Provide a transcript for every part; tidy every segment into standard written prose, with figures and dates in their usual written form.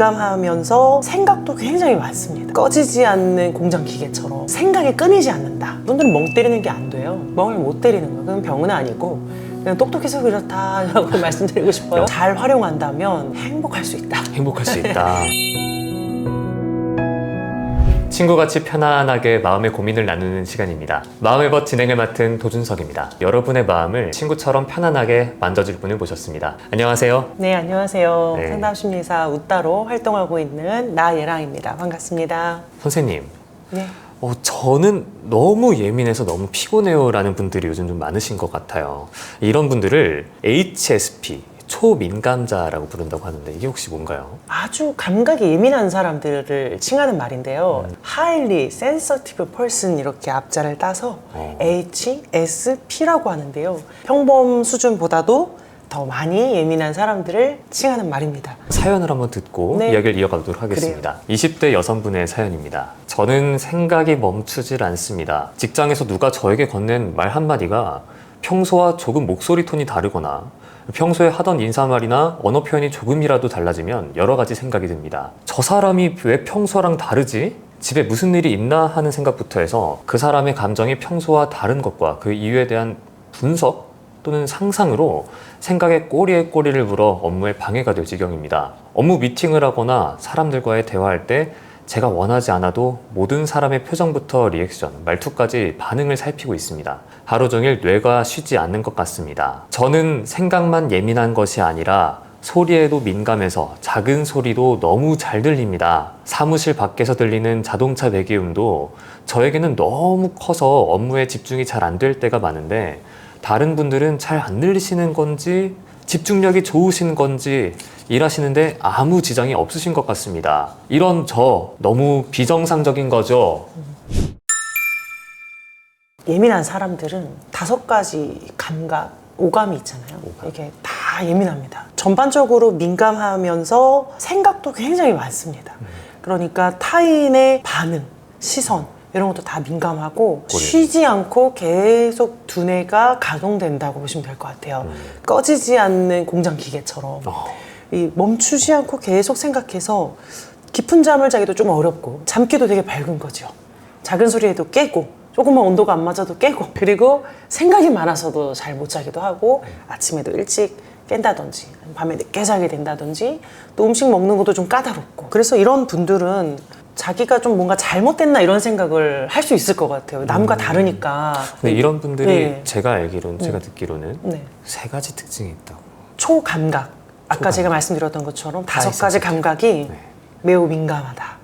민감하면서 생각도 굉장히 많습니다. 꺼지지 않는 공장 기계처럼 생각이 끊이지 않는다. 분들은 멍 때리는 게 안 돼요. 멍을 못 때리는 거예요. 그건 병은 아니고 그냥 똑똑해서 그렇다라고 말씀드리고 싶어요. 잘 활용한다면 행복할 수 있다. 행복할 수 있다. 친구같이 편안하게 마음의 고민을 나누는 시간입니다. 마음의 벗 진행을 맡은 도준석입니다. 여러분의 마음을 친구처럼 편안하게 만져줄 분을 모셨습니다. 안녕하세요. 네, 안녕하세요. 네. 상담심리사 웃다로 활동하고 있는 나예랑입니다. 반갑습니다. 선생님, 네. 저는 너무 예민해서 너무 피곤해요 라는 분들이 요즘 좀 많으신 것 같아요. 이런 분들을 HSP, 초민감자라고 부른다고 하는데 이게 혹시 뭔가요? 아주 감각이 예민한 사람들을 칭하는 말인데요. Highly Sensitive Person 이렇게 앞자를 따서 HSP라고 하는데요. 평범 수준보다도 더 많이 예민한 사람들을 칭하는 말입니다. 사연을 한번 듣고 네. 이야기를 이어가도록 하겠습니다. 20대 여성분의 사연입니다. 저는 생각이 멈추질 않습니다. 직장에서 누가 저에게 건넨 말 한마디가 평소와 조금 목소리 톤이 다르거나 평소에 하던 인사말이나 언어 표현이 조금이라도 달라지면 여러 가지 생각이 듭니다. 저 사람이 왜 평소랑 다르지? 집에 무슨 일이 있나 하는 생각부터 해서 그 사람의 감정이 평소와 다른 것과 그 이유에 대한 분석 또는 상상으로 생각에 꼬리에 꼬리를 물어 업무에 방해가 될 지경입니다. 업무 미팅을 하거나 사람들과의 대화할 때 제가 원하지 않아도 모든 사람의 표정부터 리액션, 말투까지 반응을 살피고 있습니다. 하루 종일 뇌가 쉬지 않는 것 같습니다. 저는 생각만 예민한 것이 아니라 소리에도 민감해서 작은 소리도 너무 잘 들립니다. 사무실 밖에서 들리는 자동차 배기음도 저에게는 너무 커서 업무에 집중이 잘 안 될 때가 많은데 다른 분들은 잘 안 들리시는 건지 집중력이 좋으신 건지 일하시는데 아무 지장이 없으신 것 같습니다. 이런 저 너무 비정상적인 거죠? 예민한 사람들은 5가지 감각, 오감이 있잖아요. 이게 다 예민합니다. 전반적으로 민감하면서 생각도 굉장히 많습니다. 그러니까 타인의 반응, 시선 이런 것도 다 민감하고 쉬지 않고 계속 두뇌가 가동된다고 보시면 될 것 같아요. 꺼지지 않는 공장 기계처럼 이 멈추지 않고 계속 생각해서 깊은 잠을 자기도 좀 어렵고 잠기도 되게 밝은 거죠. 작은 소리에도 깨고 조금만 온도가 안 맞아도 깨고 그리고 생각이 많아서도 잘 못 자기도 하고 아침에도 일찍 깬다든지 밤에 늦게 자게 된다든지 또 음식 먹는 것도 좀 까다롭고 그래서 이런 분들은 자기가 좀 뭔가 잘못됐나 이런 생각을 할 수 있을 것 같아요. 남과 다르니까. 근데 이런 분들이 네. 제가 알기로는, 제가 듣기로는 네. 3가지 특징이 있다고. 초감각. 아까 제가 말씀드렸던 것처럼 5가지 감각이 매우 민감하다.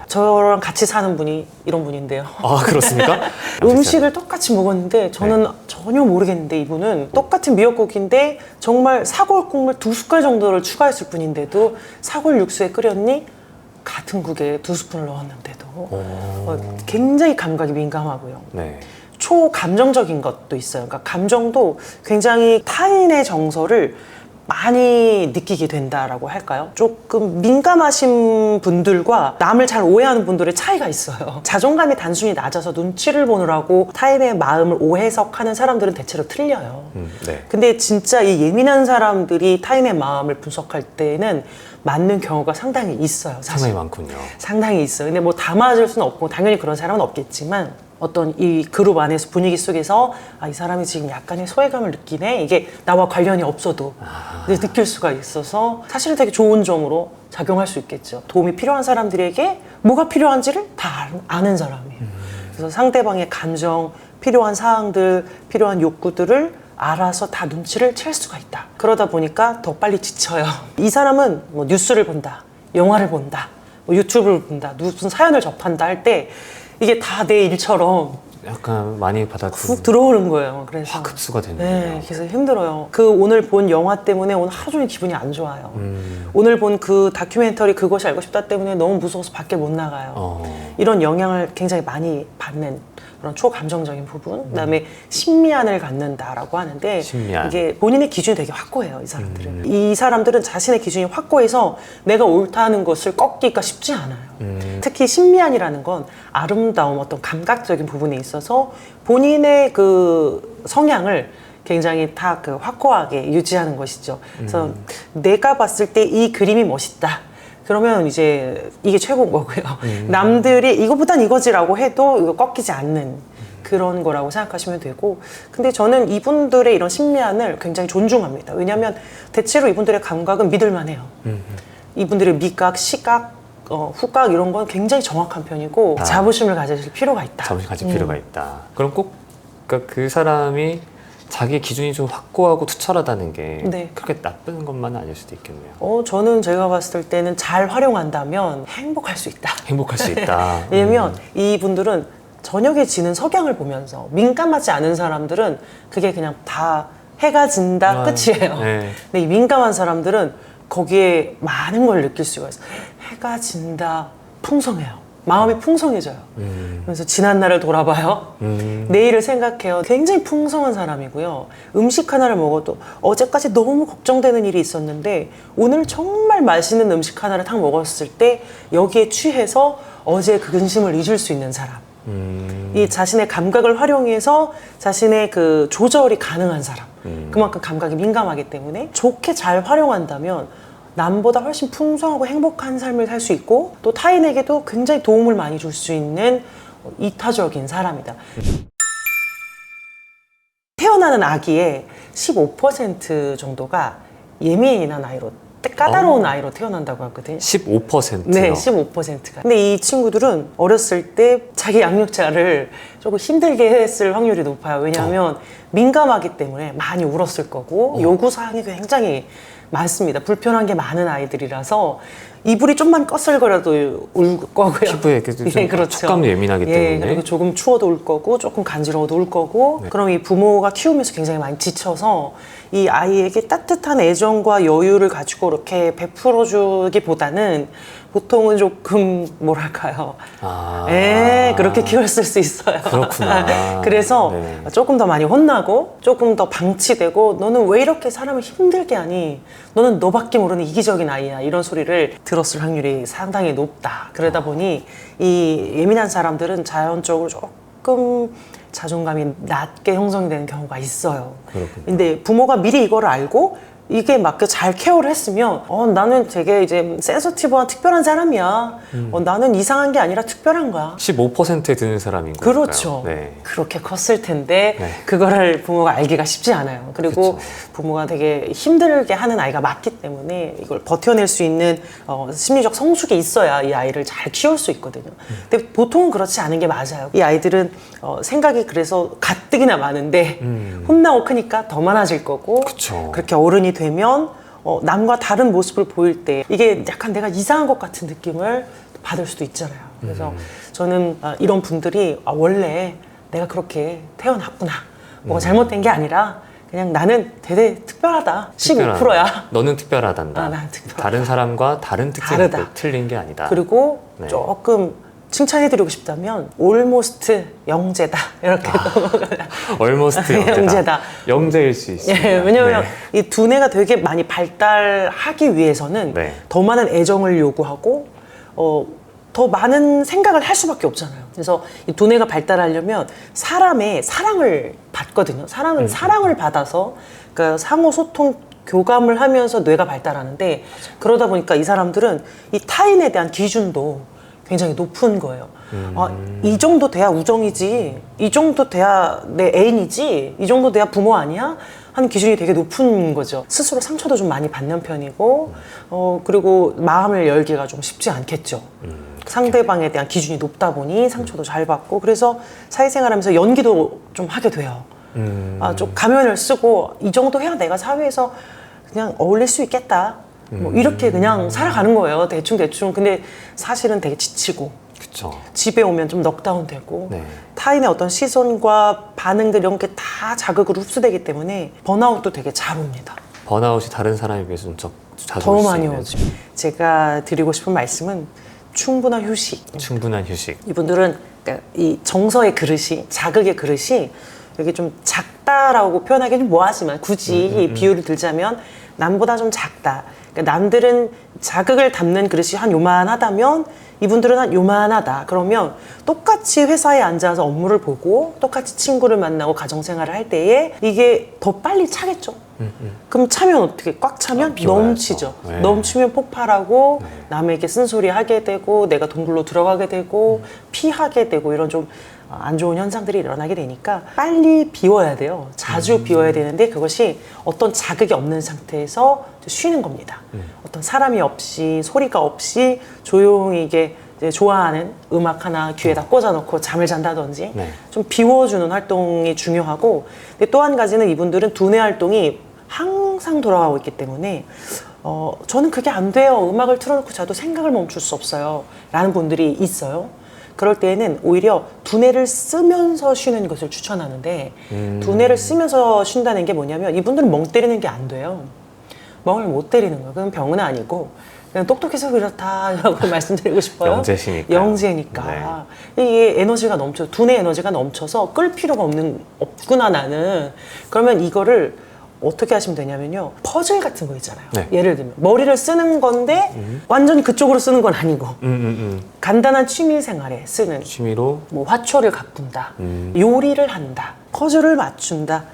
저랑 같이 사는 분이 이런 분인데요. 아, 그렇습니까? 음식을 똑같이 먹었는데 저는 전혀 모르겠는데 이분은 똑같은 미역국인데 정말 사골 국물 2숟갈 정도를 추가했을 뿐인데도 사골 육수에 끓였니? 같은 국에 2스푼을 넣었는데도 굉장히 감각이 민감하고요. 네. 초감정적인 것도 있어요. 그러니까 감정도 굉장히 타인의 정서를 많이 느끼게 된다라고 할까요? 조금 민감하신 분들과 남을 잘 오해하는 분들의 차이가 있어요. 자존감이 단순히 낮아서 눈치를 보느라고 타인의 마음을 오해석하는 사람들은 대체로 틀려요. 네. 근데 진짜 이 예민한 사람들이 타인의 마음을 분석할 때는 맞는 경우가 상당히 있어요. 사실. 상당히 많군요. 상당히 있어요. 근데 뭐 다 맞을 수는 없고 당연히 그런 사람은 없겠지만 어떤 이 그룹 안에서 분위기 속에서 이 사람이 지금 약간의 소외감을 느끼네. 이게 나와 관련이 없어도 느낄 수가 있어서 사실은 되게 좋은 점으로 작용할 수 있겠죠. 도움이 필요한 사람들에게 뭐가 필요한지를 다 아는 사람이에요. 그래서 상대방의 감정, 필요한 사항들, 필요한 욕구들을 알아서 다 눈치를 챌 수가 있다. 그러다 보니까 더 빨리 지쳐요. 이 사람은 뭐 뉴스를 본다, 영화를 본다, 뭐 유튜브를 본다, 무슨 사연을 접한다 할 때 이게 다 내 일처럼 약간 많이 훅 들어오는 거예요. 그래서 확 흡수가 되는군요. 네, 그래서 힘들어요. 그 오늘 본 영화 때문에 오늘 하루 종일 기분이 안 좋아요. 오늘 본 그 다큐멘터리 그것이 알고 싶다 때문에 너무 무서워서 밖에 못 나가요. 이런 영향을 굉장히 많이 받는 그런 초감정적인 부분, 그다음에 심미안을 갖는다라고 하는데 심미안. 이게 본인의 기준이 되게 확고해요. 이 사람들은 이 사람들은 자신의 기준이 확고해서 내가 옳다는 것을 꺾기가 쉽지 않아요. 특히 심미안이라는 건 아름다움, 어떤 감각적인 부분에 있어서 본인의 그 성향을 굉장히 다 그 확고하게 유지하는 것이죠. 그래서 내가 봤을 때 이 그림이 멋있다. 그러면 이제 이게 최고인 거고요. 남들이 이거보단 이거지라고 해도 이거 꺾이지 않는 그런 거라고 생각하시면 되고, 근데 저는 이분들의 이런 심리안을 굉장히 존중합니다. 왜냐하면 대체로 이분들의 감각은 믿을만해요. 이분들의 미각, 시각, 후각 이런 건 굉장히 정확한 편이고 자부심을 가지실 필요가 있다. 자부심 가질 필요가 있다. 그럼 꼭 그 사람이 자기 기준이 좀 확고하고 투철하다는 게 네. 그렇게 나쁜 것만은 아닐 수도 있겠네요. 저는 제가 봤을 때는 잘 활용한다면 행복할 수 있다. 행복할 수 있다. 왜냐면 이분들은 저녁에 지는 석양을 보면서 민감하지 않은 사람들은 그게 그냥 다 해가 진다 끝이에요. 네. 근데 이 민감한 사람들은 거기에 많은 걸 느낄 수가 있어요. 해가 진다, 풍성해요. 마음이 풍성해져요. 그래서 지난 날을 돌아봐요. 내일을 생각해요. 굉장히 풍성한 사람이고요. 음식 하나를 먹어도 어제까지 너무 걱정되는 일이 있었는데 오늘 정말 맛있는 음식 하나를 딱 먹었을 때 여기에 취해서 어제 그 근심을 잊을 수 있는 사람. 이 자신의 감각을 활용해서 자신의 그 조절이 가능한 사람. 그만큼 감각이 민감하기 때문에 좋게 잘 활용한다면 남보다 훨씬 풍성하고 행복한 삶을 살 수 있고 또 타인에게도 굉장히 도움을 많이 줄 수 있는 이타적인 사람이다. 태어나는 아기의 15% 정도가 예민한 아이로, 까다로운 아이로 태어난다고 하거든요. 15%요? 네, 15%가. 근데 이 친구들은 어렸을 때 자기 양육자를 조금 힘들게 했을 확률이 높아요. 왜냐하면 민감하기 때문에 많이 울었을 거고 요구사항이 굉장히 많습니다. 불편한 게 많은 아이들이라서 이불이 좀만 거슬거려도 울 거고요. 피부에 좀 그렇죠. 촉감이 예민하기 때문에. 그리고 조금 추워도 울 거고 조금 간지러워도 울 거고 그럼 이 부모가 키우면서 굉장히 많이 지쳐서 이 아이에게 따뜻한 애정과 여유를 가지고 이렇게 베풀어주기보다는 보통은 조금 뭐랄까요. 그렇게 키웠을 수 있어요. 그렇구나. 그래서 네. 조금 더 많이 혼나고 조금 더 방치되고 너는 왜 이렇게 사람을 힘들게 하니? 너는 너밖에 모르는 이기적인 아이야. 이런 소리를 들었을 확률이 상당히 높다. 그러다 보니 이 예민한 사람들은 자연적으로 조금 자존감이 낮게 형성이 되는 경우가 있어요. 그렇군요. 근데 부모가 미리 이걸 알고 이게 맞게 잘 케어를 했으면 나는 되게 이제 센서티브한 특별한 사람이야. 나는 이상한 게 아니라 특별한 거야. 15%에 드는 사람인 거예요. 그렇죠. 네. 그렇게 컸을 텐데 네. 그거를 부모가 알기가 쉽지 않아요. 그리고 그쵸. 부모가 되게 힘들게 하는 아이가 맞기 때문에 이걸 버텨낼 수 있는 심리적 성숙이 있어야 이 아이를 잘 키울 수 있거든요. 근데 보통은 그렇지 않은 게 맞아요. 이 아이들은 생각이 그래서 가뜩이나 많은데 혼나고 크니까 더 많아질 거고 그쵸. 그렇게 어른이 되면 남과 다른 모습을 보일 때 이게 약간 내가 이상한 것 같은 느낌을 받을 수도 있잖아요. 그래서 저는 이런 분들이 원래 내가 그렇게 태어났구나. 뭐가 잘못된 게 아니라 그냥 나는 되게 특별하다. 15%야. 너는 특별하단다. 난 특별하다. 다른 사람과 다른 특징이 다르다. 틀린 게 아니다. 그리고 네. 조금 칭찬해드리고 싶다면 almost 영재다. 이렇게 almost 영재다. 영재다. 영재일 수 있습니다. 예, 왜냐면 네. 이 두뇌가 되게 많이 발달하기 위해서는 네. 더 많은 애정을 요구하고 더 많은 생각을 할 수밖에 없잖아요. 그래서 이 두뇌가 발달하려면 사람의 사랑을 받거든요. 사람은 사랑을 받아서 그러니까 상호 소통 교감을 하면서 뇌가 발달하는데 그러다 보니까 이 사람들은 이 타인에 대한 기준도 굉장히 높은 거예요. 이 정도 돼야 우정이지, 이 정도 돼야 내 애인이지, 이 정도 돼야 부모 아니야? 하는 기준이 되게 높은 거죠. 스스로 상처도 좀 많이 받는 편이고, 그리고 마음을 열기가 좀 쉽지 않겠죠. 상대방에 대한 기준이 높다 보니 상처도 잘 받고, 그래서 사회생활하면서 연기도 좀 하게 돼요. 좀 가면을 쓰고, 이 정도 해야 내가 사회에서 그냥 어울릴 수 있겠다. 뭐 이렇게 그냥 살아가는 거예요. 대충. 근데 사실은 되게 지치고 그쵸. 집에 오면 좀 넉다운 되고 네. 타인의 어떤 시선과 반응들 이런 게 다 자극으로 흡수되기 때문에 번아웃도 되게 잘 옵니다. 번아웃이 다른 사람에 비해서 좀 자주 더 올 수 많이 있는 오죠. 제가 드리고 싶은 말씀은 충분한 휴식. 충분한 휴식. 이분들은 그러니까 이 정서의 그릇이, 자극의 그릇이 여기 좀 작다라고 표현하기는 뭐하지만 굳이 이 비유를 들자면 남보다 좀 작다. 그러니까 남들은 자극을 담는 그릇이 한 요만하다면 이분들은 한 요만하다. 그러면 똑같이 회사에 앉아서 업무를 보고 똑같이 친구를 만나고 가정생활을 할 때에 이게 더 빨리 차겠죠. 그럼 차면 어떻게 꽉 차면 비워야죠. 넘치죠. 네. 넘치면 폭발하고 네. 남에게 쓴소리 하게 되고 내가 동굴로 들어가게 되고 피하게 되고 이런 좀 안 좋은 현상들이 일어나게 되니까 빨리 비워야 돼요. 자주 비워야 되는데 그것이 어떤 자극이 없는 상태에서 쉬는 겁니다. 어떤 사람이 없이 소리가 없이 조용히 이게 이제 좋아하는 음악 하나 귀에다 꽂아놓고 잠을 잔다든지 네. 좀 비워주는 활동이 중요하고, 근데 또 한 가지는 이분들은 두뇌 활동이 항상 돌아가고 있기 때문에 저는 그게 안 돼요. 음악을 틀어놓고 자도 생각을 멈출 수 없어요. 라는 분들이 있어요. 그럴 때에는 오히려 두뇌를 쓰면서 쉬는 것을 추천하는데 두뇌를 쓰면서 쉰다는 게 뭐냐면 이분들은 멍 때리는 게 안 돼요. 멍을 못 때리는 거예요. 그건 병은 아니고 그냥 똑똑해서 그렇다라고 말씀드리고 싶어요. 영재시니까. 영재니까. 이게 에너지가 넘쳐, 두뇌 에너지가 넘쳐서 끌 필요가 없구나 나는. 그러면 이거를 어떻게 하시면 되냐면요. 퍼즐 같은 거 있잖아요. 네. 예를 들면 머리를 쓰는 건데 완전히 그쪽으로 쓰는 건 아니고 간단한 취미 생활에 쓰는 취미로 뭐 화초를 가꾼다, 요리를 한다, 퍼즐을 맞춘다,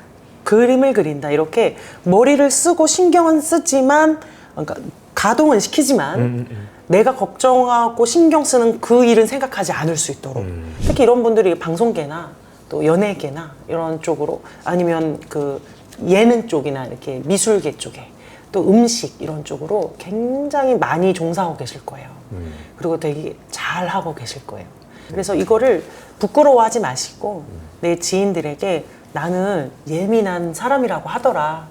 그림을 그린다, 이렇게 머리를 쓰고 신경은 쓰지만, 그러니까 가동은 시키지만 내가 걱정하고 신경 쓰는 그 일은 생각하지 않을 수 있도록. 특히 이런 분들이 방송계나 또 연예계나 이런 쪽으로, 아니면 그 예능 쪽이나 이렇게 미술계 쪽에, 또 음식 이런 쪽으로 굉장히 많이 종사하고 계실 거예요. 그리고 되게 잘 하고 계실 거예요. 그래서 이거를 부끄러워하지 마시고 내 지인들에게 나는 예민한 사람이라고 하더라.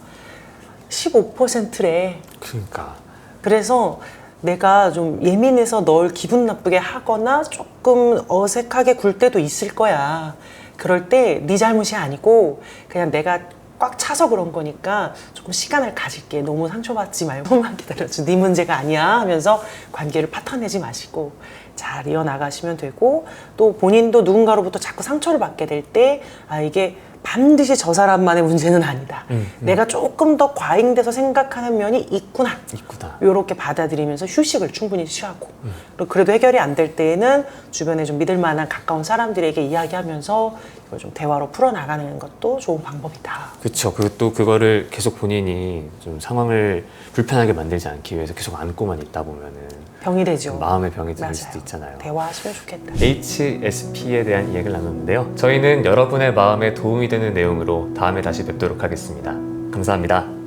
15%래. 그러니까 그래서 내가 좀 예민해서 널 기분 나쁘게 하거나 조금 어색하게 굴 때도 있을 거야. 그럴 때 네 잘못이 아니고 그냥 내가 꽉 차서 그런 거니까 조금 시간을 가질게. 너무 상처받지 말고 조금만 기다려줘. 네 문제가 아니야 하면서 관계를 파탄내지 마시고 잘 이어나가시면 되고, 또 본인도 누군가로부터 자꾸 상처를 받게 될 때 이게 반드시 저 사람만의 문제는 아니다. 내가 조금 더 과잉돼서 생각하는 면이 있구나. 이렇게 받아들이면서 휴식을 충분히 취하고, 그리고 그래도 해결이 안 될 때에는 주변에 좀 믿을 만한 가까운 사람들에게 이야기하면서 이걸 좀 대화로 풀어나가는 것도 좋은 방법이다. 그렇죠. 그리고 또 그거를 계속 본인이 좀 상황을 불편하게 만들지 않기 위해서 계속 안고만 있다 보면은 병이 되죠. 마음의 병이 들 맞아요. 수도 있잖아요. 대화하시면 좋겠다. HSP에 대한 이야기를 나눴는데요. 저희는 여러분의 마음에 도움이 되는 내용으로 다음에 다시 뵙도록 하겠습니다. 감사합니다.